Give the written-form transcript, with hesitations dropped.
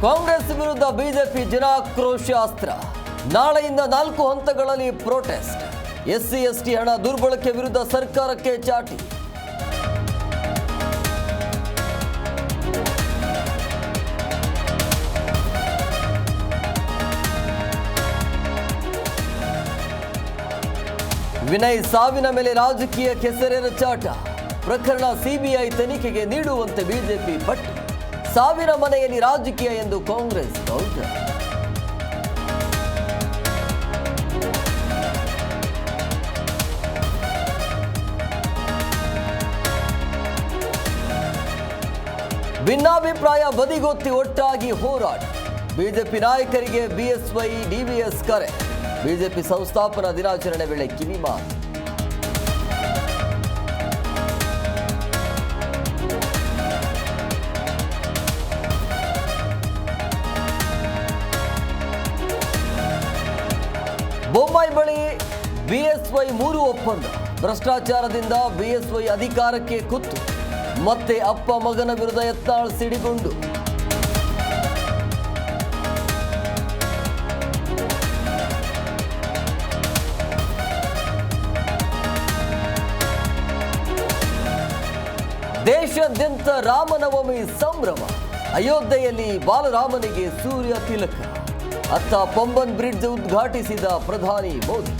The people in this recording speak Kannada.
ಕಾಂಗ್ರೆಸ್ ವಿರುದ್ಧ ಬಿಜೆಪಿ ಜನಾಕ್ರೋಶ ಅಸ್ತ್ರ. ನಾಳೆಯಿಂದ 4 ಹಂತಗಳಲ್ಲಿ ಪ್ರೊಟೆಸ್ಟ್. ಎಸ್ಸಿ ಎಸ್ಟಿ ಹಣ ದುರ್ಬಳಕೆ ವಿರುದ್ಧ ಸರ್ಕಾರಕ್ಕೆ ಚಾಟಿ. ವಿನಯ್ ಸಾವಿನ ಮೇಲೆ ರಾಜಕೀಯ ಕೆಸರೆರ ಚಾಟ. ಪ್ರಕರಣ ಸಿಬಿಐ ತನಿಖೆಗೆ ನೀಡುವಂತೆ ಬಿಜೆಪಿ ಪಟ್ಟು. ಸಾವಿನ ಮನೆಯಲ್ಲಿ ರಾಜಕೀಯ ಎಂದು ಕಾಂಗ್ರೆಸ್ ಕೌಂಟರ್. ಭಿನ್ನಾಭಿಪ್ರಾಯ ಬದಿಗೊತ್ತಿ ಒಟ್ಟಾಗಿ ಹೋರಾಟ. ಬಿಜೆಪಿ ನಾಯಕರಿಗೆ ಬಿಎಸ್ವೈ ಡಿವಿಎಸ್ ಕರೆ. ಬಿಜೆಪಿ ಸಂಸ್ಥಾಪನಾ ದಿನಾಚರಣೆ ವೇಳೆ ಕಿವಿಮಾತು. ಬೊಮ್ಮಾಯಿ ಬಳಿ ಬಿಎಸ್ವೈ 3 ಒಪ್ಪಂದ. ಭ್ರಷ್ಟಾಚಾರದಿಂದ ಬಿಎಸ್ವೈ ಅಧಿಕಾರಕ್ಕೆ ಕುತ್ತು. ಮತ್ತೆ ಅಪ್ಪ ಮಗನ ವಿರುದ್ಧ ಯತ್ನಾಳ್ ಸಿಡಿಗುಂಡು. ದೇಶಾದ್ಯಂತ ರಾಮನವಮಿ ಸಂಭ್ರಮ. ಅಯೋಧ್ಯೆಯಲ್ಲಿ ಬಾಲರಾಮನಿಗೆ ಸೂರ್ಯ ತಿಲಕ. ಅತ್ತ ಪಂಬನ್ ಬ್ರಿಡ್ಜ್ ಉದ್ಘಾಟಿಸಿದ ಪ್ರಧಾನಿ ಮೋದಿ.